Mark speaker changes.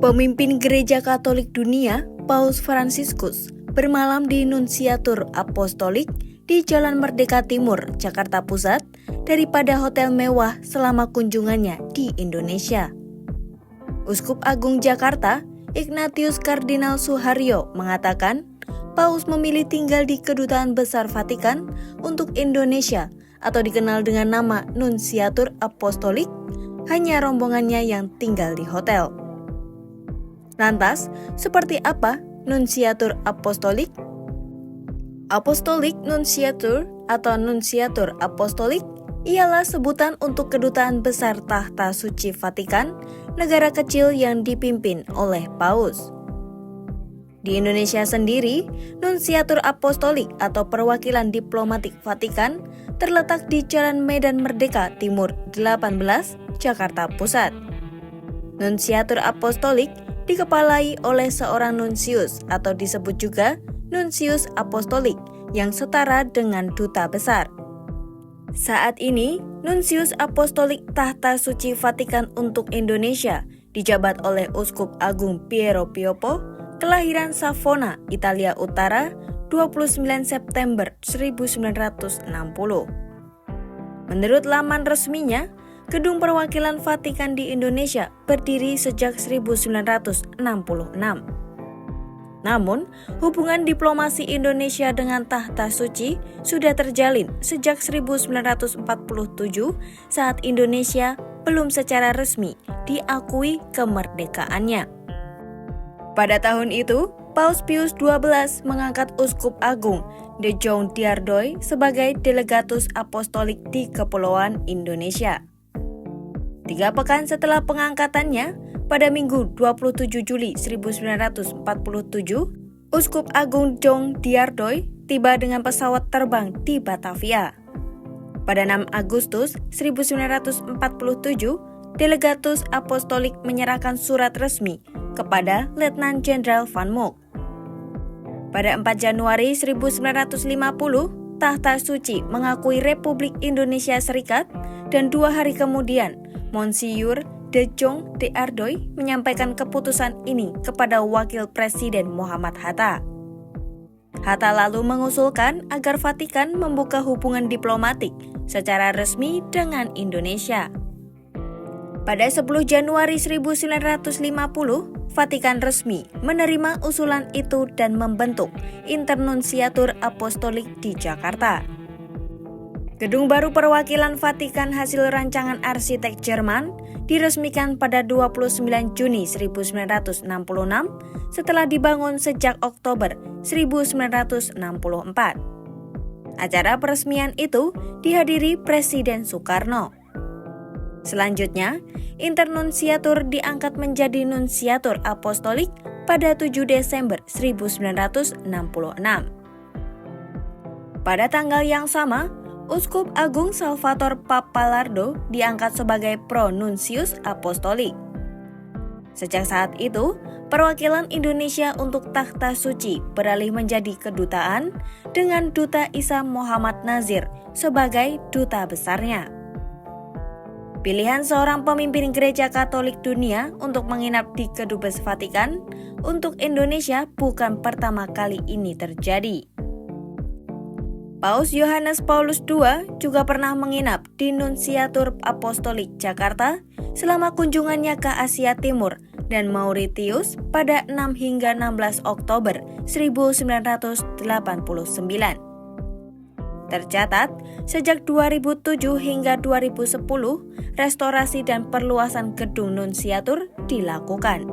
Speaker 1: Pemimpin Gereja Katolik Dunia, Paus Fransiskus, bermalam di Nunsiatur Apostolik di Jalan Merdeka Timur, Jakarta Pusat, daripada hotel mewah selama kunjungannya di Indonesia. Uskup Agung Jakarta, Ignatius Kardinal Suharyo, mengatakan Paus memilih tinggal di Kedutaan Besar Vatikan untuk Indonesia atau dikenal dengan nama Nunsiatur Apostolik, hanya rombongannya yang tinggal di hotel. Lantas, seperti apa Nunsiatur Apostolik? Apostolic Nunciatur atau Nunsiatur Apostolik ialah sebutan untuk Kedutaan Besar Tahta Suci Vatikan, negara kecil yang dipimpin oleh Paus. Di Indonesia sendiri, Nunsiatur Apostolik atau perwakilan diplomatik Vatikan terletak di Jalan Medan Merdeka Timur 18, Jakarta Pusat. Nunsiatur Apostolik dikepalai oleh seorang nunsius atau disebut juga Nunsius Apostolik yang setara dengan duta besar. Saat ini, Nunsius Apostolik Tahta Suci Vatikan untuk Indonesia dijabat oleh Uskup Agung Piero Piopo, kelahiran Savona, Italia Utara, 29 September 1960. Menurut laman resminya, Gedung Perwakilan Vatikan di Indonesia berdiri sejak 1966. Namun, hubungan diplomasi Indonesia dengan Tahta Suci sudah terjalin sejak 1947 saat Indonesia belum secara resmi diakui kemerdekaannya. Pada tahun itu, Paus Pius XII mengangkat Uskup Agung De Jong Diardoy sebagai Delegatus Apostolik di Kepulauan Indonesia. 3 pekan setelah pengangkatannya, pada Minggu 27 Juli 1947, Uskup Agung Jong Diardoy tiba dengan pesawat terbang di Batavia. Pada 6 Agustus 1947, Delegatus Apostolik menyerahkan surat resmi kepada Letnan Jenderal Van Mook. Pada 4 Januari 1950, Tahta Suci mengakui Republik Indonesia Serikat dan 2 hari kemudian, Monsinyur De Jong Diardoy menyampaikan keputusan ini kepada Wakil Presiden Muhammad Hatta. Hatta lalu mengusulkan agar Vatikan membuka hubungan diplomatik secara resmi dengan Indonesia. Pada 10 Januari 1950, Vatikan resmi menerima usulan itu dan membentuk Internunsiatur Apostolik di Jakarta. Gedung baru perwakilan Vatikan hasil rancangan arsitek Jerman diresmikan pada 29 Juni 1966 setelah dibangun sejak Oktober 1964. Acara peresmian itu dihadiri Presiden Soekarno. Selanjutnya, Internunsiatur diangkat menjadi Nunsiatur Apostolik pada 7 Desember 1966. Pada tanggal yang sama, Uskup Agung Salvator Pappalardo diangkat sebagai Pro-Nuncius Apostolik. Sejak saat itu, perwakilan Indonesia untuk Tahta Suci beralih menjadi kedutaan dengan Duta Isa Muhammad Nazir sebagai duta besarnya. Pilihan seorang pemimpin Gereja Katolik Dunia untuk menginap di Kedubes Vatikan untuk Indonesia bukan pertama kali ini terjadi. Paus Yohanes Paulus II juga pernah menginap di Nunsiatur Apostolik Jakarta selama kunjungannya ke Asia Timur dan Mauritius pada 6 hingga 16 Oktober 1989. Tercatat, sejak 2007 hingga 2010, restorasi dan perluasan gedung Nunsiatur dilakukan.